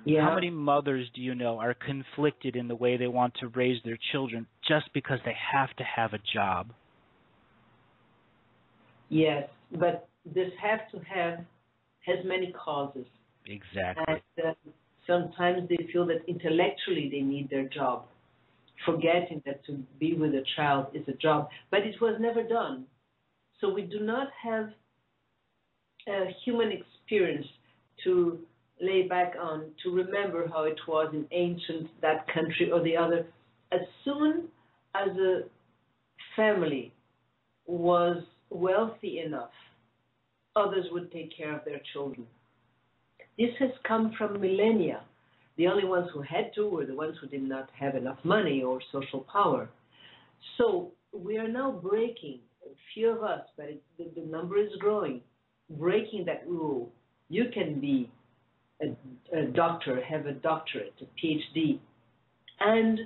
How Yeah. many mothers do you know are conflicted in the way they want to raise their children just because they have to have a job? Yes, but this have to have has many causes. Exactly. And sometimes they feel that intellectually they need their job, forgetting that to be with a child is a job. But it was never done. So we do not have a human experience to lay back on, to remember how it was in ancient, that country or the other. As soon as a family was wealthy enough, others would take care of their children. This has come from millennia. The only ones who had to were the ones who did not have enough money or social power. So we are now breaking, a few of us, but the number is growing, breaking that rule. You can be a doctor, have a doctorate, a PhD, and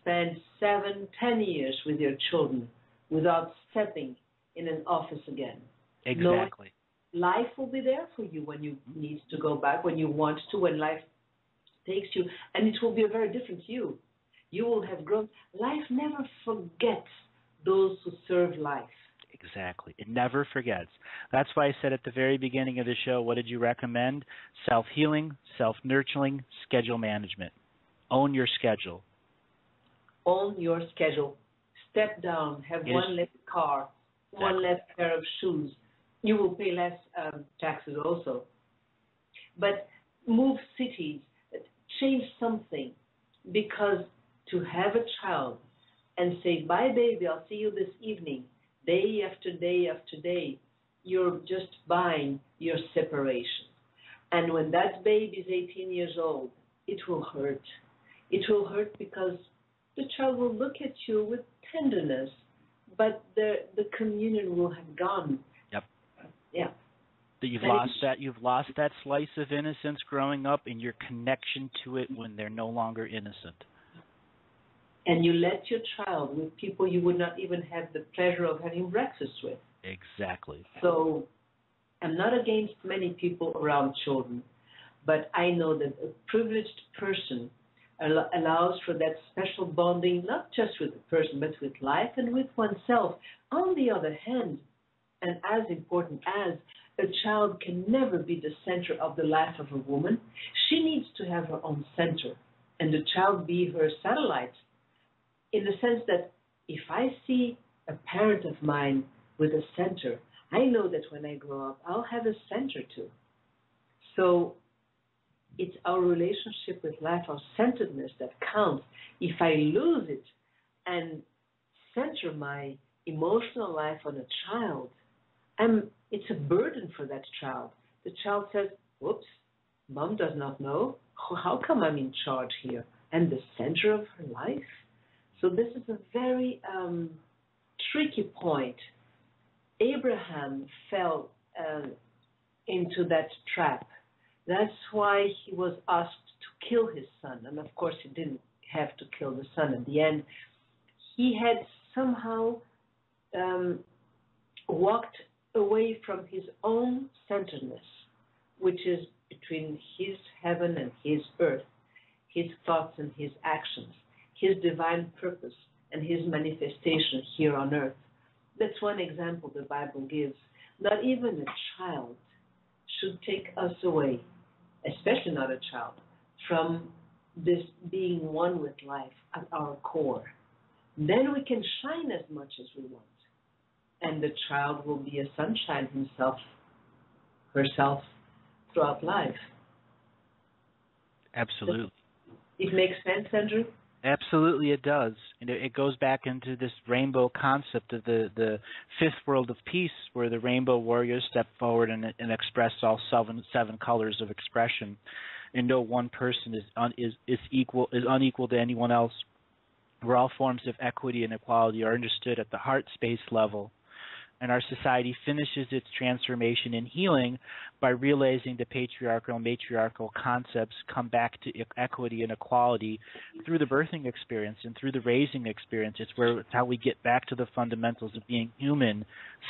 spend 7, 10 years with your children without stepping in an office again. Exactly. Life will be there for you when you need to go back, when you want to, when life takes you, and it will be a very different you. You will have grown. Life never forgets those who serve life. Exactly. It never forgets. That's why I said at the very beginning of the show, what did you recommend? Self-healing, self-nurturing, schedule management. Own your schedule. Own your schedule. Step down. Have one less car, one less pair of shoes. You will pay less taxes also. But move cities, change something, because to have a child and say, bye baby, I'll see you this evening, day after day after day, you're just buying your separation. And when that baby is 18 years old, it will hurt. It will hurt because the child will look at you with tenderness, but the communion will have gone. Yep. Yeah. You've lost that slice of innocence growing up and your connection to it when they're no longer innocent. And you let your child with people you would not even have the pleasure of having breakfast with. Exactly. So I'm not against many people around children, but I know that a privileged person allows for that special bonding, not just with the person, but with life and with oneself. On the other hand, and as important as a child can never be the center of the life of a woman, she needs to have her own center, and the child be her satellite, in the sense that if I see a parent of mine with a center, I know that when I grow up, I'll have a center too. So it's our relationship with life, our centeredness, that counts. If I lose it and center my emotional life on a child, it's a burden for that child. The child says, whoops, mom does not know. How come I'm in charge here? And the center of her life? So this is a very tricky point. Abraham fell into that trap. That's why he was asked to kill his son. And of course, he didn't have to kill the son at the end. He had somehow walked away from his own centeredness, which is between his heaven and his earth, his thoughts and his actions, his divine purpose and his manifestation here on earth. That's one example the Bible gives. Not even a child should take us away, especially not a child, from this being one with life at our core. Then we can shine as much as we want. And the child will be a sunshine herself throughout life. Absolutely. It makes sense, Andrew? Absolutely, it does. And it goes back into this rainbow concept of the fifth world of peace, where the rainbow warriors step forward and express all seven colors of expression, and no one person is unequal to anyone else. Where all forms of equity and equality are understood at the heart space level, And our society finishes its transformation and healing by realizing the patriarchal and matriarchal concepts come back to equity and equality through the birthing experience and through the raising experience. It's how we get back to the fundamentals of being human,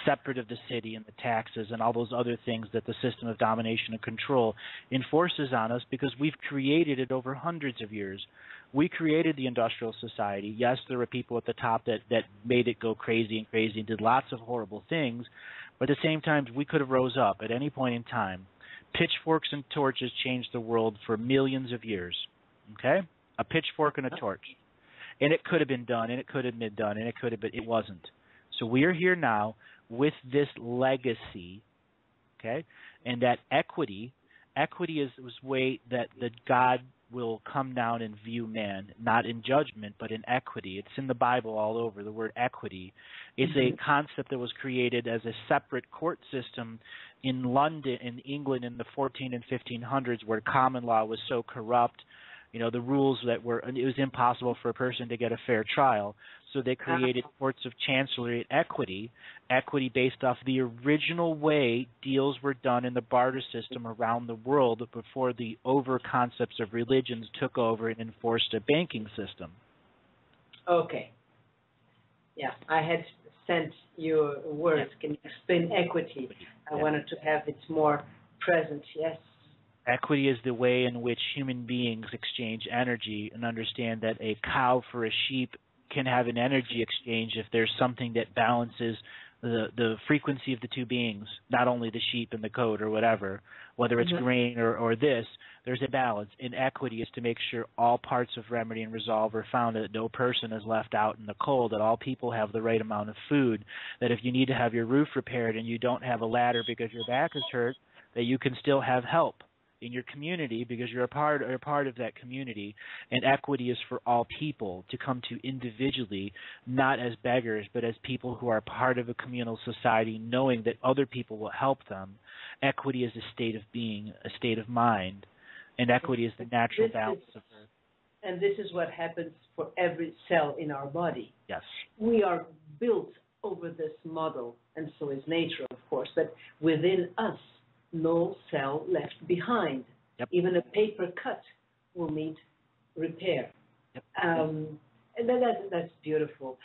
separate of the city and the taxes and all those other things that the system of domination and control enforces on us, because we've created it over hundreds of years. We created the industrial society. Yes, there were people at the top that made it go crazy and did lots of horrible things, but at the same time, we could have rose up at any point in time. Pitchforks and torches changed the world for millions of years, okay? A pitchfork and a torch. And it could have been done, and it could have been done, and it could have been, it wasn't. So we are here now with this legacy, okay? And that equity is way that God will come down and view man, not in judgment, but in equity. It's in the Bible all over, the word equity. It's a concept that was created as a separate court system in London, in England in the 14 and 1500s, where common law was so corrupt. You know, the rules it was impossible for a person to get a fair trial. So they created courts of chancery equity based off the original way deals were done in the barter system around the world before the over-concepts of religions took over and enforced a banking system. Okay. Yeah, I had sent you words. Can you explain equity? I wanted to have it more present, yes. Equity is the way in which human beings exchange energy, and understand that a cow for a sheep can have an energy exchange if there's something that balances the frequency of the two beings, not only the sheep and the goat or whatever, whether it's grain or this, there's a balance. And equity is to make sure all parts of remedy and resolve are found, that no person is left out in the cold, that all people have the right amount of food, that if you need to have your roof repaired and you don't have a ladder because your back is hurt, that you can still have help in your community because you're a part of that community. And equity is for all people to come to individually, not as beggars, but as people who are part of a communal society, knowing that other people will help them. Equity is a state of being, a state of mind, and equity is the natural balance of Earth. And this is what happens for every cell in our body. Yes. We are built over this model, and so is nature, of course, but within us, no cell left behind. Yep. Even a paper cut will need repair. Yep. And that's beautiful.